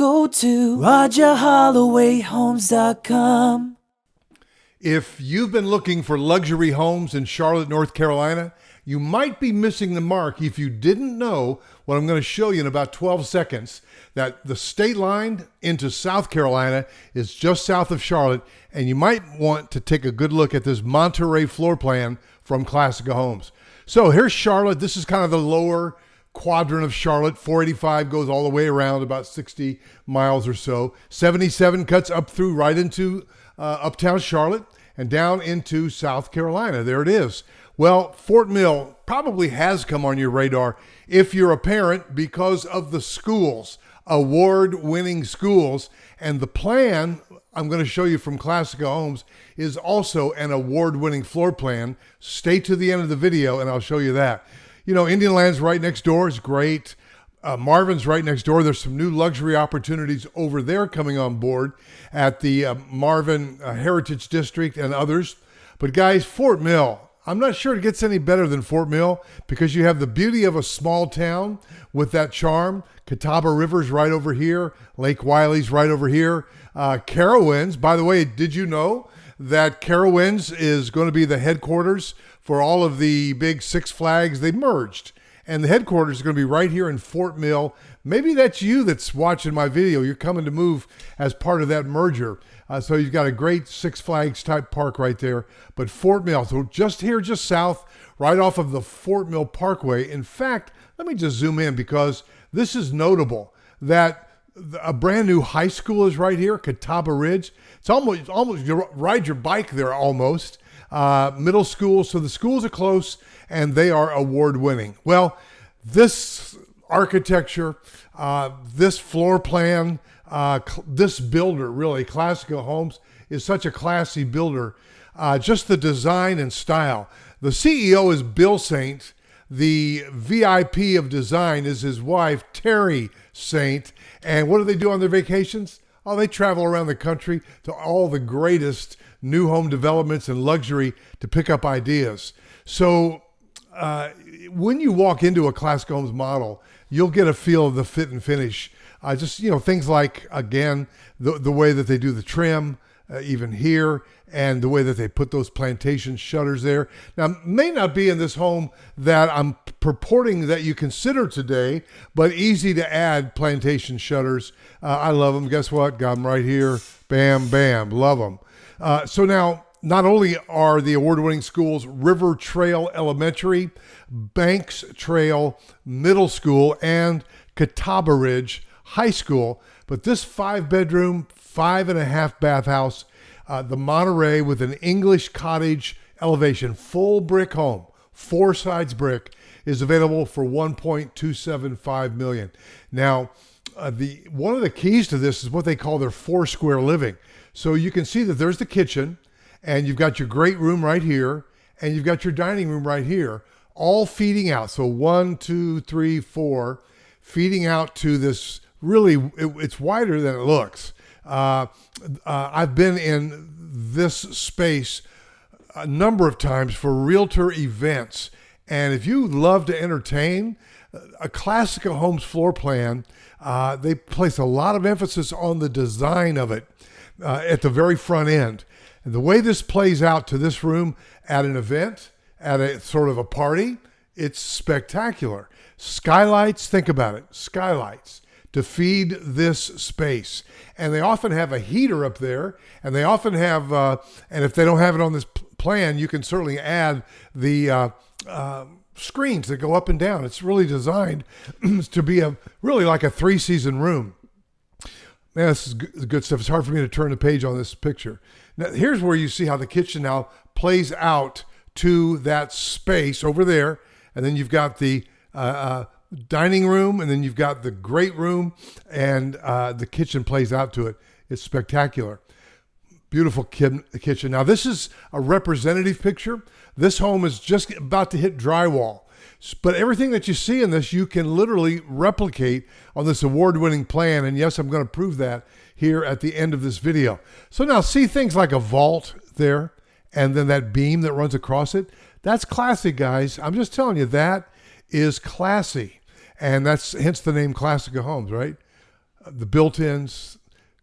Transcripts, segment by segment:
go to RHy&x.com. If you've been looking for luxury homes in Charlotte, North Carolina, you might be missing the mark if you didn't know what I'm going to show you in about 12 seconds, that the state line into South Carolina is just south of Charlotte, and you might want to take a good look at this Monterey floor plan from Classica Homes. So here's Charlotte. This is kind of the lower quadrant of Charlotte. 485 goes all the way around about 60 miles or so. 77 cuts up through right into uptown Charlotte and down into South Carolina. There it is. Well, Fort Mill probably has come on your radar if you're a parent because of the schools, award-winning schools. And the plan I'm going to show you from Classica Homes is also an award-winning floor plan. Stay to the end of the video and I'll show you that. You know, Indian Land's right next door is great. Marvin's right next door. There's some new luxury opportunities over there coming on board at the Marvin Heritage District and others. But guys, Fort Mill, I'm not sure it gets any better than Fort Mill because you have the beauty of a small town with that charm. Catawba River's right over here. Lake Wiley's right over here. Carowinds, by the way, did you know that Carowinds is going to be the headquarters for all of the big Six Flags? They merged. And the headquarters is going to be right here in Fort Mill. Maybe that's you that's watching my video. You're coming to move as part of that merger. So you've got a great Six Flags type park right there. But Fort Mill, so just here, just south, right off of the Fort Mill Parkway. In fact, let me just zoom in because this is notable that a brand new high school is right here, Catawba Ridge. It's almost you ride your bike there almost. Middle school, so the schools are close and they are award winning. Well, this architecture, this floor plan, this builder, really, Classica Homes is such a classy builder. Just the design and style. The CEO is Bill Saint. The VIP of design is his wife, Terry Saint. And what do they do on their vacations? Oh, they travel around the country to all the greatest new home developments and luxury to pick up ideas. So when you walk into a Classica Homes model, you'll get a feel of the fit and finish. Just, you know, things like, again, the way that they do the trim, even here, and the way that they put those plantation shutters there. Now, may not be in this home that I'm purporting that you consider today, but easy to add plantation shutters. I love them. Guess what? Got them right here. Bam, bam. Love them. So now, not only are the award-winning schools River Trail Elementary, Banks Trail Middle School, and Catawba Ridge High School, but this 5-bedroom, 5.5 bath house, the Monterey with an English cottage elevation, full brick home, 4 sides brick, is available for $1.275 million. Now, one of the keys to this is what they call their 4-square living. So you can see that there's the kitchen, and you've got your great room right here, and you've got your dining room right here, all feeding out. So 1, 2, 3, 4, feeding out to this. Really, it's wider than it looks. I've been in this space a number of times for realtor events. And if you love to entertain, a Classica Homes floor plan, they place a lot of emphasis on the design of it at the very front end. And the way this plays out to this room at an event, at a sort of a party, it's spectacular. Skylights, think about it, skylights to feed this space. And they often have a heater up there, and they often have, and if they don't have it on this plan, you can certainly add the screens that go up and down. It's really designed to be really like a 3-season room. Man, this is good stuff. It's hard for me to turn the page on this picture. Now, here's where you see how the kitchen now plays out to that space over there. And then you've got the dining room, and then you've got the great room, and the kitchen plays out to it. It's spectacular. Beautiful kitchen. Now, this is a representative picture. This home is just about to hit drywall. But everything that you see in this, you can literally replicate on this award-winning plan. And yes, I'm going to prove that here at the end of this video. So now see things like a vault there, and then that beam that runs across it. That's classy, guys. I'm just telling you, that is classy. And that's hence the name Classica Homes, right? the built-ins.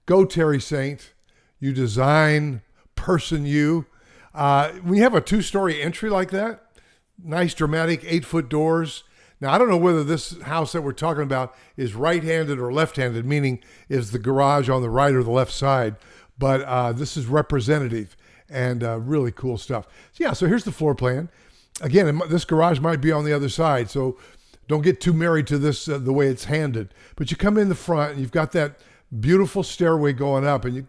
Go Terry Saint. You design person you. When you have a 2-story entry like that, nice dramatic 8-foot doors. Now, I don't know whether this house that we're talking about is right-handed or left-handed, meaning is the garage on the right or the left side, but this is representative and really cool stuff. So yeah, so here's the floor plan. Again, this garage might be on the other side, so don't get too married to this the way it's handed. But you come in the front, and you've got that beautiful stairway going up, and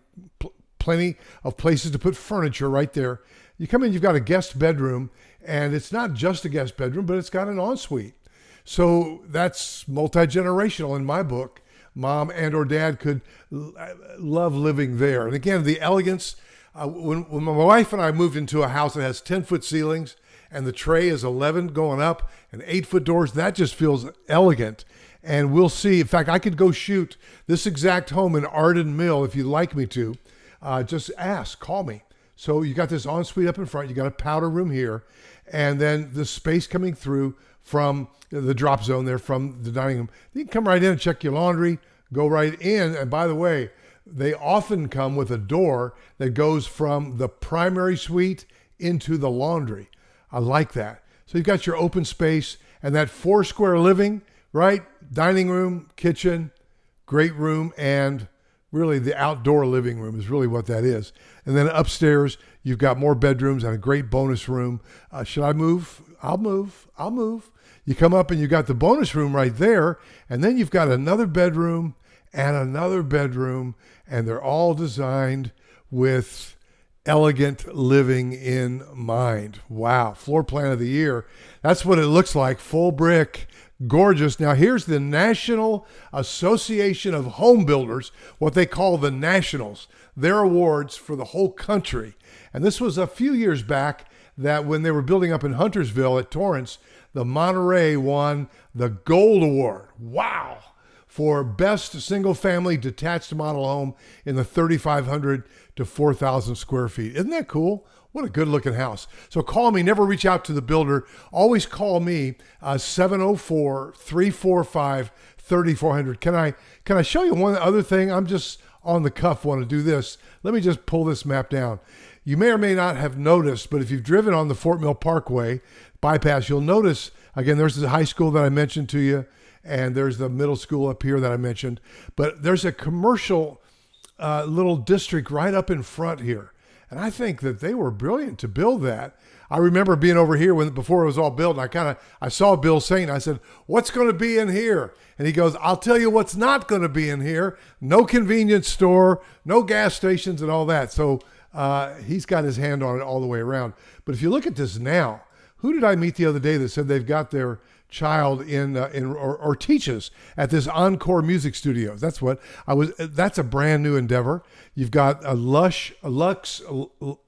plenty of places to put furniture right there. You come in, you've got a guest bedroom, and it's not just a guest bedroom, but it's got an ensuite. So that's multi-generational in my book. Mom and or dad could love living there. And again, the elegance. When my wife and I moved into a house that has 10-foot ceilings and the tray is 11 going up and 8-foot doors, that just feels elegant. And we'll see. In fact, I could go shoot this exact home in Arden Mill if you'd like me to. Just ask, call me. So you got this ensuite up in front. You got a powder room here. And then the space coming through from the drop zone there from the dining room. You can come right in and check your laundry, go right in. And by the way, they often come with a door that goes from the primary suite into the laundry. I like that. So you've got your open space and that 4-square living, right? Dining room, kitchen, great room, and really the outdoor living room is really what that is. And then upstairs, you've got more bedrooms and a great bonus room. Should I move? I'll move. You come up and you've got the bonus room right there, and then you've got another bedroom and another bedroom, and they're all designed with elegant living in mind. Wow, floor plan of the year. That's what it looks like, full brick, gorgeous. Now here's the National Association of Home Builders, what they call the Nationals, their awards for the whole country. And this was a few years back that when they were building up in Huntersville at Torrance, the Monterey won the Gold Award. Wow. For best single-family detached model home in the 3,500 to 4,000 square feet. Isn't that cool? What a good-looking house. So call me. Never reach out to the builder. Always call me, 704-345-3400. Can I show you one other thing? I'm just on the cuff want to do this. Let me just pull this map down. You may or may not have noticed, but if you've driven on the Fort Mill Parkway bypass, you'll notice, again, there's the high school that I mentioned to you, and there's the middle school up here that I mentioned. But there's a commercial little district right up in front here. And I think that they were brilliant to build that. I remember being over here before it was all built, and I saw Bill saying, I said, what's going to be in here? And he goes, I'll tell you what's not going to be in here. No convenience store, no gas stations and all that. So he's got his hand on it all the way around. But if you look at this now, who did I meet the other day that said they've got their child or teaches at this Encore Music Studios? That's a brand new endeavor. You've got a Lux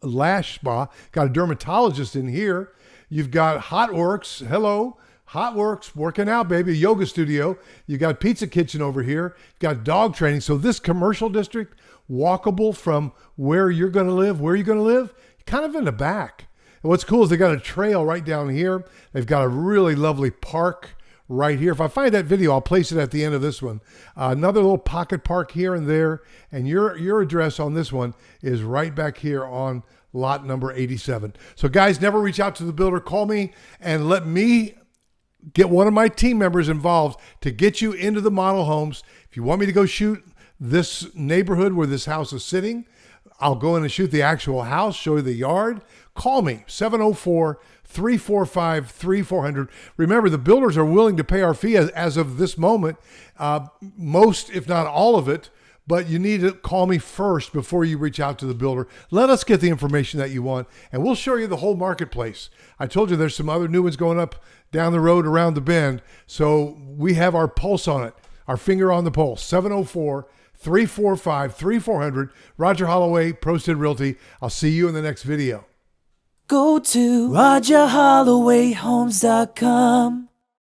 Lash Spa, got a dermatologist in here. You've got Hotworks. Hello, Hotworks, working out, baby. A yoga studio. You got Pizza Kitchen over here. You've got dog training. So this commercial district, walkable from where you're going to live, kind of in the back. And what's cool is they got a trail right down here. They've got a really lovely park right here. If I find that video, I'll place it at the end of this one. Another little pocket park here and there. And your address on this one is right back here on lot number 87. So guys, never reach out to the builder. Call me and let me get one of my team members involved to get you into the model homes. If you want me to go shoot this neighborhood where this house is sitting, I'll go in and shoot the actual house, show you the yard. Call me, 704-345-3400. Remember, the builders are willing to pay our fee as of this moment, most, if not all of it, but you need to call me first before you reach out to the builder. Let us get the information that you want, and we'll show you the whole marketplace. I told you there's some other new ones going up down the road around the bend, so we have our pulse on it, our finger on the pulse, 704-345-3400. Roger Holloway, Prosted Realty. I'll see you in the next video. Go to RHy&x.com.